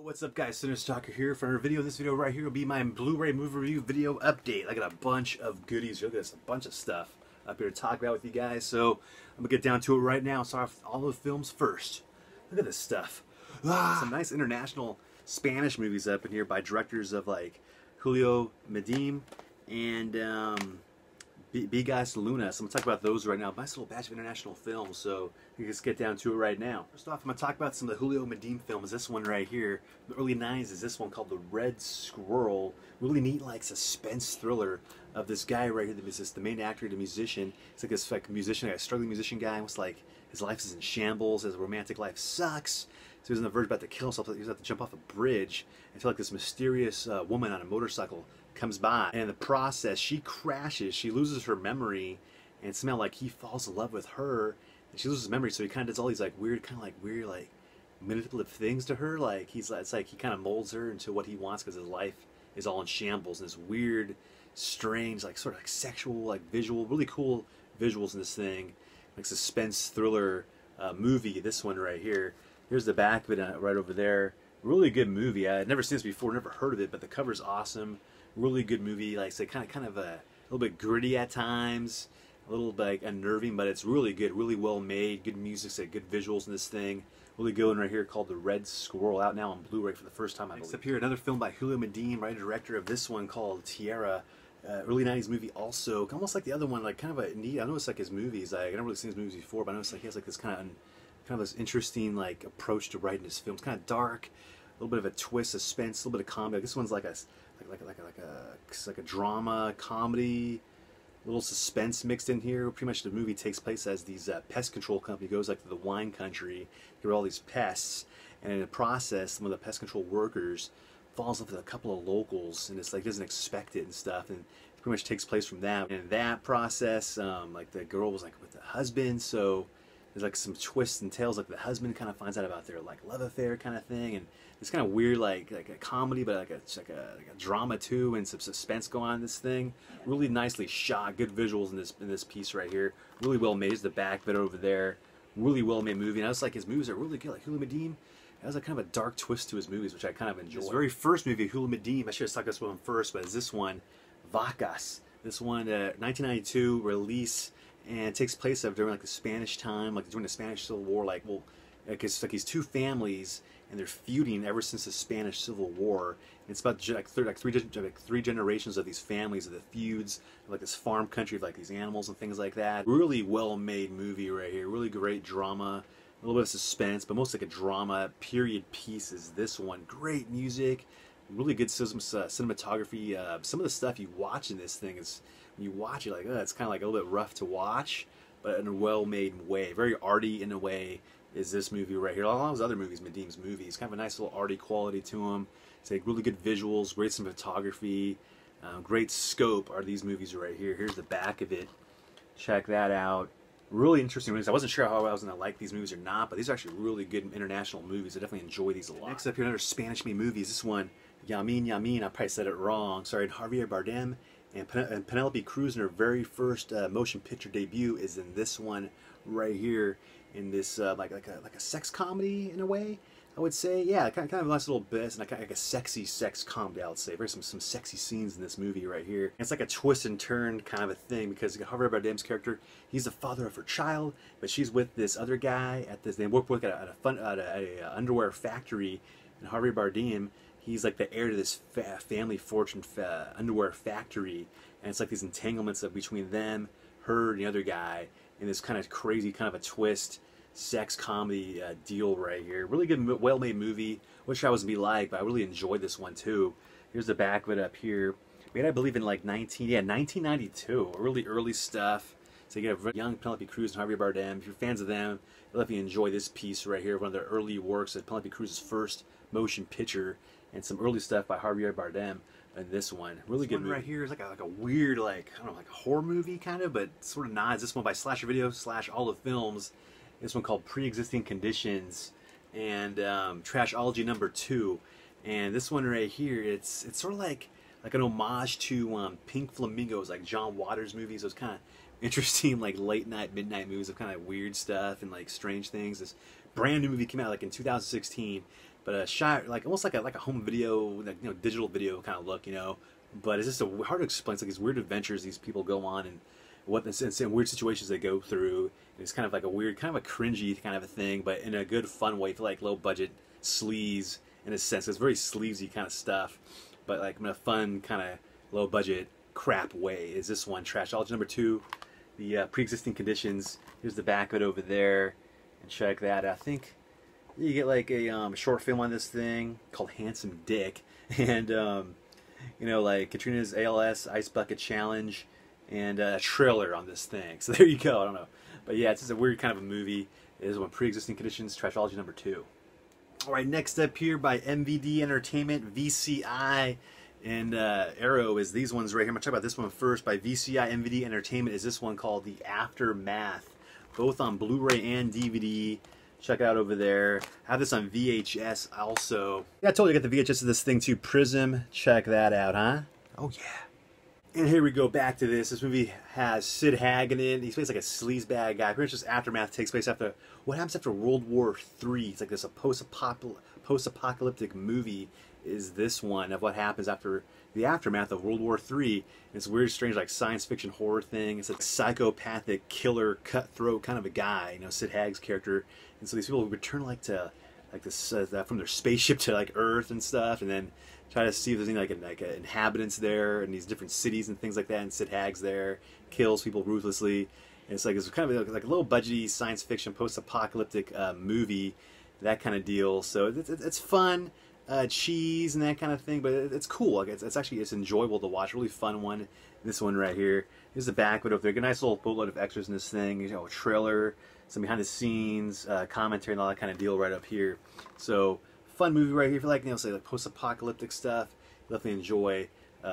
What's up guys, cinestalker here for another video. This video right here will be my Blu Ray Movie Review video update. I got a bunch of goodies. Look at this, a bunch of stuff up here to talk about with you guys. So I'm gonna get down to it right now. Start off all the films first. Look at this stuff. Some nice international Spanish movies up in here by directors of like Julio Medem and Vacas Luna. So I'm going to talk about those right now. Nice little batch of international films, so you can just get down to it right now. First off, I'm going to talk about some of the Julio Medem films. This one right here, the early 90s, is this one called The Red Squirrel. Really neat, like, suspense thriller of this guy right here, the main actor, the musician. It's like this musician, a struggling musician guy. It's like his life is in shambles, his romantic life sucks. So he's on the verge about to kill himself. He's about to jump off a bridge until like this mysterious woman on a motorcycle comes by, and in the process she crashes, she loses her memory, and somehow like he falls in love with her, and she loses memory, so he kind of does all these like weird manipulative things to her. Like it's like he kind of molds her into what he wants because his life is all in shambles, and this weird, strange, like sort of like sexual, like visual, really cool visuals in this thing, like suspense thriller movie. This one right here. Here's the back of it right over there. Really good movie. I had never seen this before, never heard of it, but the cover's awesome. Really good movie. Like I say, kind of a little bit gritty at times, a little bit like unnerving, but it's really good, really well made. Good music, say good visuals in this thing. Really good one right here called The Red Squirrel, out now on Blu Ray for the first time. Next up here, another film by Julio Medem, writer director of this one called Tierra. Early 90s movie, also almost like the other one, like kind of a neat. I noticed like his movies. I've never really seen his movies before, but I noticed like he has like this kind of this interesting like approach to writing his films. Kind of dark, a little bit of a twist, suspense, a little bit of comedy. This one's like a drama, comedy, little suspense mixed in here. Pretty much the movie takes place as these pest control company goes like to the wine country, get all these pests, and in the process, some of the pest control workers falls in love with a couple of locals, and it's like doesn't expect it and stuff, and it pretty much takes place from that. And in that process, like the girl was like with the husband, so there's like some twists and tales. Like the husband kind of finds out about their like love affair kind of thing, and it's kind of weird, like a comedy, but like a drama too, and some suspense going on in this thing. Really nicely shot, good visuals in this piece right here. Really well made. There's the back bit over there. Really well made movie. And I was like, his movies are really good. Like Julio Medem has a kind of a dark twist to his movies, which I kind of enjoy. His very first movie, Julio Medem, I should have stuck this one first, but it's this one, Vacas. This one, 1992 release. And it takes place during like the Spanish time, like during the Spanish Civil War. Like, well, it's like these two families, and they're feuding ever since the Spanish Civil War. And it's about three generations of these families, of the feuds, of like this farm country of like these animals and things like that. Really well-made movie right here. Really great drama, a little bit of suspense, but mostly like a drama period piece is this one. Great music, really good cinematography. Some of the stuff you watch in this thing is, when you watch it, like, it's kind of like a little bit rough to watch, but in a well-made way. Very arty in a way is this movie right here. A lot of those other movies, Medem's movies, kind of a nice little arty quality to them. It's like really good visuals, great cinematography, great scope are these movies right here. Here's the back of it. Check that out. Really interesting movies. I wasn't sure how I was going to like these movies or not, but these are actually really good international movies. I definitely enjoy these a lot. Next up here, another Spanish-made movie. This one, Yamin, I probably said it wrong. Sorry, Javier Bardem and Penelope Cruz in her very first motion picture debut is in this one right here, in this like a sex comedy in a way, I would say. Yeah, kind of a nice little bit, and like a sexy sex comedy, I would say. Very some sexy scenes in this movie right here. And it's like a twist and turn kind of a thing, because Javier Bardem's character, he's the father of her child, but she's with this other guy at this. They work with at a underwear factory, and Javier Bardem, he's like the heir to this family fortune underwear factory, and it's like these entanglements between them, her, and the other guy, in this kind of crazy, kind of a twist, sex comedy deal right here. Really good, well-made movie. Wish I was gonna be like, but I really enjoyed this one too. Here's the back of it up here. Made, I believe, in like 1992. Really early stuff. So you get a young Penelope Cruz and Javier Bardem. If you're fans of them, you'll definitely enjoy this piece right here. One of their early works, of Penelope Cruz's first motion picture, and some early stuff by Javier Bardem in this one. Really good movie. Right here is like a weird, like, I don't know, like a horror movie kind of, but sort of nods. This one by Slasher Video / All the Films. This one called Preexisting Conditions, and Trashology #2. And this one right here, it's sort of like an homage to Pink Flamingos, like John Waters movies. Those kind of interesting, like late night, midnight movies of kind of weird stuff and like strange things. This brand new movie came out like in 2016, but shot like almost like a home video, like, you know, digital video kind of look, you know. But it's just hard to explain. It's like these weird adventures these people go on, and what and weird situations they go through. And it's kind of like a weird, kind of a cringy kind of a thing, but in a good, fun way. For like low budget sleaze in a sense. It's very sleazy kind of stuff, but like in a fun kind of low budget crap way. Is this one Trashology number 2, the Pre-Existing Conditions. Here's the back of it over there, and check that. I think you get like a short film on this thing called Handsome Dick, and you know, like Katrina's ALS Ice Bucket Challenge, and a trailer on this thing. So there you go. I don't know, but yeah, it's just a weird kind of a movie. It is one Pre-Existing Conditions, Trashology number 2. All right, next up here by MVD Entertainment, VCI, and Arrow is these ones right here. I'm gonna talk about this one first. By VCI MVD Entertainment is this one called The Aftermath, both on Blu-ray and DVD. Check it out over there. I have this on VHS also. Yeah, I told you I got the VHS of this thing too. Prism. Check that out, huh? Oh yeah. And here we go back to this. This movie has Sid Haig in it. He plays like a sleazebag guy. Pretty much this Aftermath takes place after, what happens after World War III. It's like this post-apocalyptic movie is this one of what happens after the aftermath of World War III. And it's a weird, strange, like science fiction horror thing. It's like a psychopathic, killer, cutthroat kind of a guy, you know, Sid Haig's character. And so these people return like to like this from their spaceship to like Earth and stuff, and then try to see if there's any like inhabitants there in these different cities and things like that. And Sid Haig's there, kills people ruthlessly. And it's like it's kind of like a low budgety science fiction post-apocalyptic movie, that kind of deal. So it's fun, cheese and that kind of thing, but it's cool. Like it's actually enjoyable to watch. Really fun one. This one right here. Here's the back of it up there. Get a nice little boatload of extras in this thing. You know, a trailer, some behind the scenes, commentary, and all that kind of deal right up here. So fun movie right here. If you like, you know, say like post-apocalyptic stuff, definitely enjoy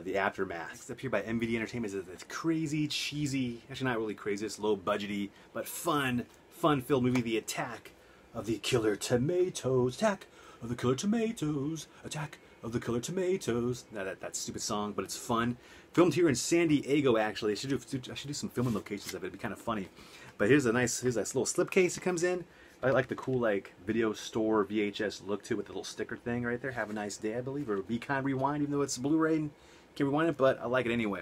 The Aftermath. Next up here by MVD Entertainment is this crazy, cheesy, actually not really crazy, it's low budgety, but fun-filled movie, The Attack of the Killer Tomatoes. Attack of the Killer Tomatoes. Attack of the Killer Tomatoes. Now that stupid song, but it's fun. Filmed here in San Diego, actually. I should do some filming locations of it. It'd be kind of funny. But here's a nice little slipcase it comes in. I like the cool like video store VHS look to it with the little sticker thing right there. Have a nice day, I believe, or Be Kind Rewind, even though it's Blu-ray and can't rewind it, but I like it anyway.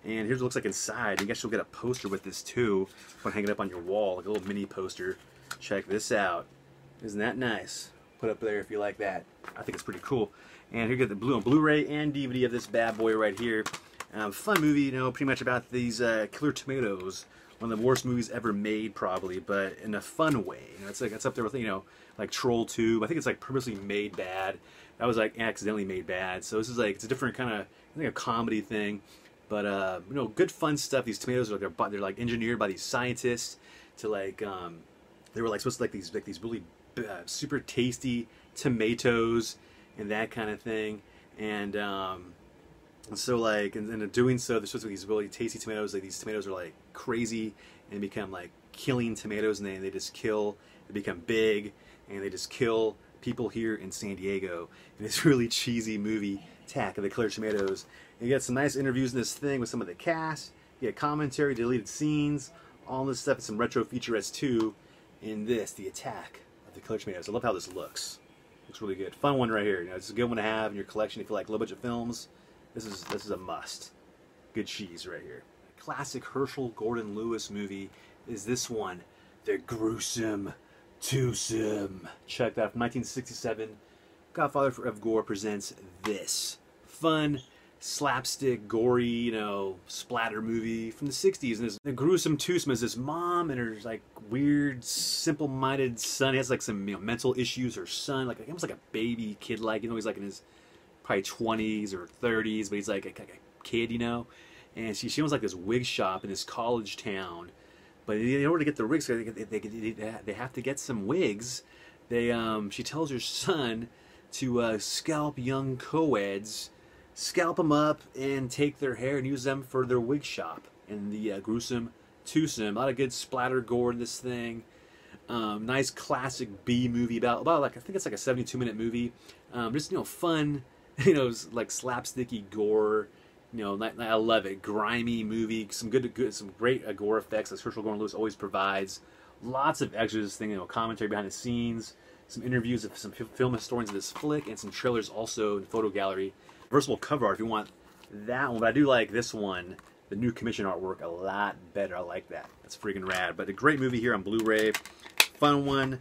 And here's what it looks like inside. You guess you'll get a poster with this too. Put hang it up on your wall, like a little mini poster. Check this out. Isn't that nice? Put up there if you like that. I think it's pretty cool. And here you get the Blu-ray and DVD of this bad boy right here. Fun movie, you know, pretty much about these killer tomatoes. One of the worst movies ever made, probably, but in a fun way. You know, it's up there with, you know, like Troll 2. I think it's like purposely made bad. That was like accidentally made bad. So this is like, it's a different kind of, I think, a comedy thing. But you know, good fun stuff. These tomatoes are they're like engineered by these scientists to like they were like supposed to like these really super tasty tomatoes and that kind of thing. And so like in doing so, they're supposed to be these really tasty tomatoes. Like these tomatoes are like crazy and become like killing tomatoes, and they just kill. They become big and they just kill people here in San Diego. And it's really cheesy movie, Attack of the Killer Tomatoes. And you get some nice interviews in this thing with some of the cast. You get commentary, deleted scenes, all this stuff, and some retro featurettes too. In this, The Attack of the Killer Tomatoes. I love how this looks. Looks really good. Fun one right here. You know, it's a good one to have in your collection if you like low budget films. This is a must. Good cheese right here. Classic Herschel Gordon Lewis movie is this one, The Gruesome Twosome. Check that out from 1967. Godfather of Gore presents this fun, slapstick, gory, you know, splatter movie from the 60s. And the gruesome twosome is this mom and her like weird, simple-minded son. He has like some, you know, mental issues. Her son, like almost like a baby kid, like, you know, he's like in his probably 20s or 30s, but he's like a kid, you know. And she owns like this wig shop in this college town. But in order to get the wigs, they have to get some wigs. She tells her son to scalp young co-eds, scalp them up, and take their hair and use them for their wig shop. And the gruesome twosome, a lot of good splatter gore in this thing. Nice classic B movie about like, I think it's like a 72-minute movie. Just, you know, fun, you know, like slapsticky gore. You know, I love it. Grimy movie, some great gore effects that Herschel Gordon Lewis always provides. Lots of extras, you know, commentary behind the scenes, some interviews of some film historians of this flick, and some trailers also in photo gallery. Reversible cover art if you want that one, but I do like this one, the new commission artwork, a lot better. I like that. That's freaking rad. But a great movie here on Blu-ray. Fun one.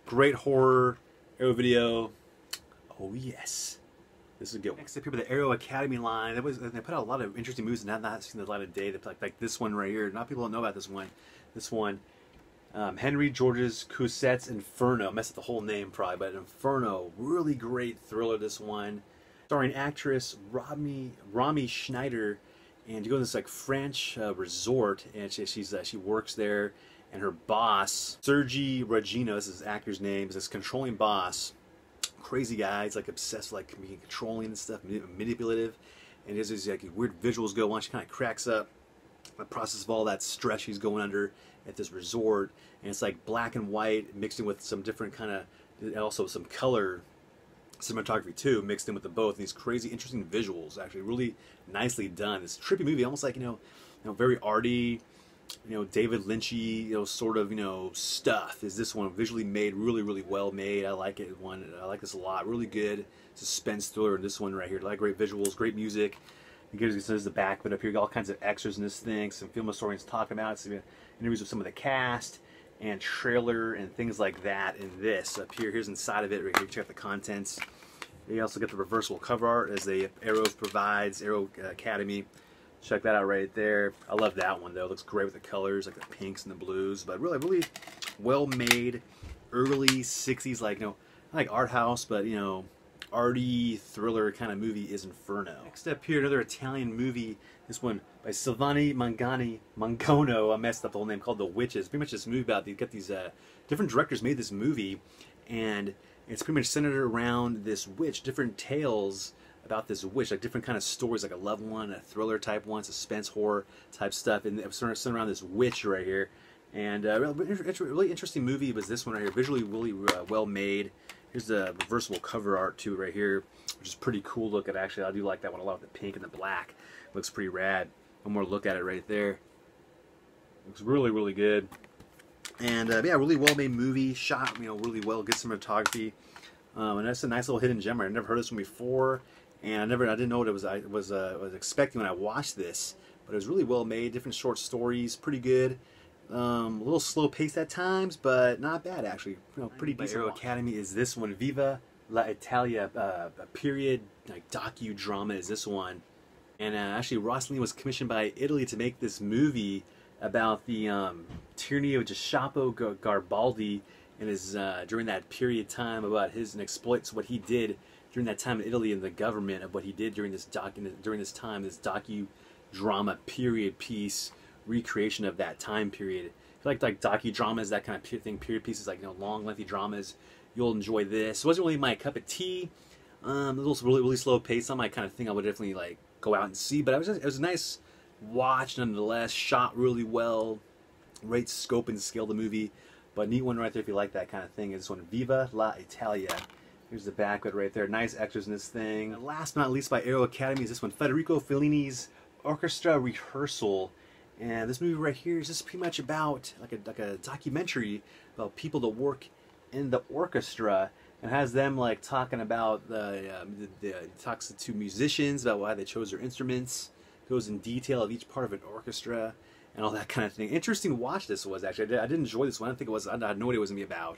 Great horror. Arrow Video. Oh yes. This is a good one. Next up here with the Arrow Academy line. They put out a lot of interesting movies and not seen the light of day. Like this one right here. Not people don't know about this one. This one. Henry George's Coussette's Inferno. I messed up the whole name probably, but Inferno. Really great thriller, this one. Starring actress Romy Schneider. And you go to this like French resort, and she works there, and her boss, Sergi Regino, this is his actor's name, is this controlling boss. Crazy guy. He's like obsessed with like being controlling and stuff, manipulative, and there's these like weird visuals go on. She kind of cracks up the process of all that stress she's going under at this resort, and it's like black and white mixed in with some different kind of, and also some color cinematography too, mixed in with the both. And these crazy, interesting visuals, actually really nicely done. This trippy movie, almost like very arty, David Lynchy, sort of stuff. Is this one visually made, really, really well made? I like it. I like this a lot. Really good suspense thriller. This one right here, like great visuals, great music. It gives us the back of it up here. All kinds of extras in this thing. Some film historians talking about it. Some interviews with some of the cast and trailer and things like that in this up here. Here's inside of it right here. Check out the contents. You also get the reversible cover art as the Arrow provides, Arrow Academy. Check that out right there. I love that one though. It looks great with the colors, like the pinks and the blues, but really, really well made, early 60s, like not like art house, but arty thriller kind of movie is Inferno. Next up here, another Italian movie. This one by Silvani Mangono. I messed up the whole name, called The Witches. Pretty much this movie about, you've got these different directors made this movie, and it's pretty much centered around this witch, different tales about this witch, like different kind of stories, like a love one, a thriller type one, suspense horror type stuff, and it's centered around this witch right here. And really interesting movie was this one right here. Visually really well made. Here's the reversible cover art too right here, which is pretty cool looking actually. I do like that one a lot with the pink and the black. Looks pretty rad. One more look at it right there. Looks really, really good. And yeah, really well made movie, shot really well, good cinematography. And that's a nice little hidden gem. I never heard this one before, and I didn't know what I was expecting when I watched this. But it was really well made. Different short stories, pretty good. A little slow paced at times, but not bad actually. Pretty decent. Arrow Academy is this one. Viva La Italia, a period like docudrama is this one. And actually, Rossellini was commissioned by Italy to make this movie about the tyranny of Giuseppe Garibaldi and his during that period of time, about his and exploits what he did during that time in Italy and the government of what he did during this this docudrama period piece recreation of that time period. If you like docudramas, that kind of thing, period pieces, like long, lengthy dramas, you'll enjoy this. It wasn't really my cup of tea. A little really slow pace. Not my kind of thing. I would definitely like go out and see, but it was a nice watch nonetheless. Shot really well. Great scope and scale of the movie, but neat one right there if you like that kind of thing. Is this one, Viva La Italia. Here's the back of it right there. Nice extras in this thing. And last but not least by Arrow Academy is this one, Federico Fellini's Orchestra Rehearsal. And this movie right here is just pretty much about like a documentary about people that work in the orchestra, and has them like talking about talks to musicians about why they chose their instruments, goes in detail of each part of an orchestra and all that kind of thing. Interesting watch this was actually. I did enjoy this one. I didn't think it was. I had no idea it was gonna be about.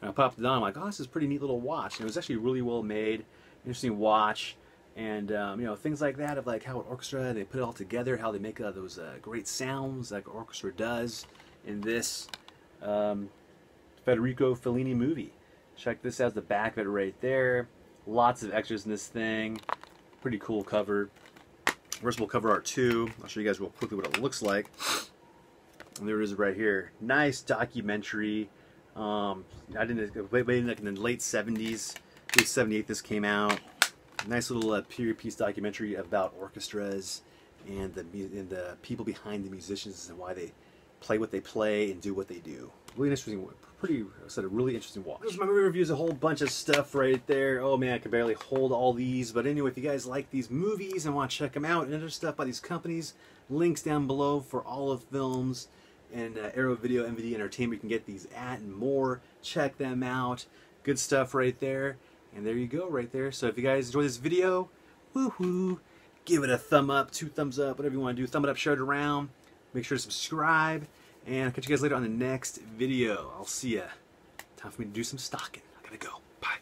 And I popped it on. I'm like, oh, this is a pretty neat little watch. And it was actually really well made, interesting watch. And things like that of like how an orchestra, they put it all together, how they make those great sounds like an orchestra does in this Federico Fellini movie. Check this out, the back of it right there. Lots of extras in this thing. Pretty cool cover. Reversible cover art too. I'll show you guys real quickly what it looks like. And there it is right here. Nice documentary. I didn't wait in the late 70s. I think 78 this came out. Nice little period piece documentary about orchestras and the people behind the musicians and why they play what they play and do what they do. Really interesting, a really interesting watch. This is my movie reviews, a whole bunch of stuff right there. Oh man, I can barely hold all these. But anyway, if you guys like these movies and want to check them out and other stuff by these companies, links down below for all of films and Arrow Video, MVD Entertainment. You can get these at and more. Check them out. Good stuff right there. And there you go right there. So if you guys enjoy this video, woohoo, give it a thumb up, 2 thumbs up, whatever you want to do. Thumb it up, share it around. Make sure to subscribe. And I'll catch you guys later on the next video. I'll see ya. Time for me to do some stocking. I gotta go. Bye.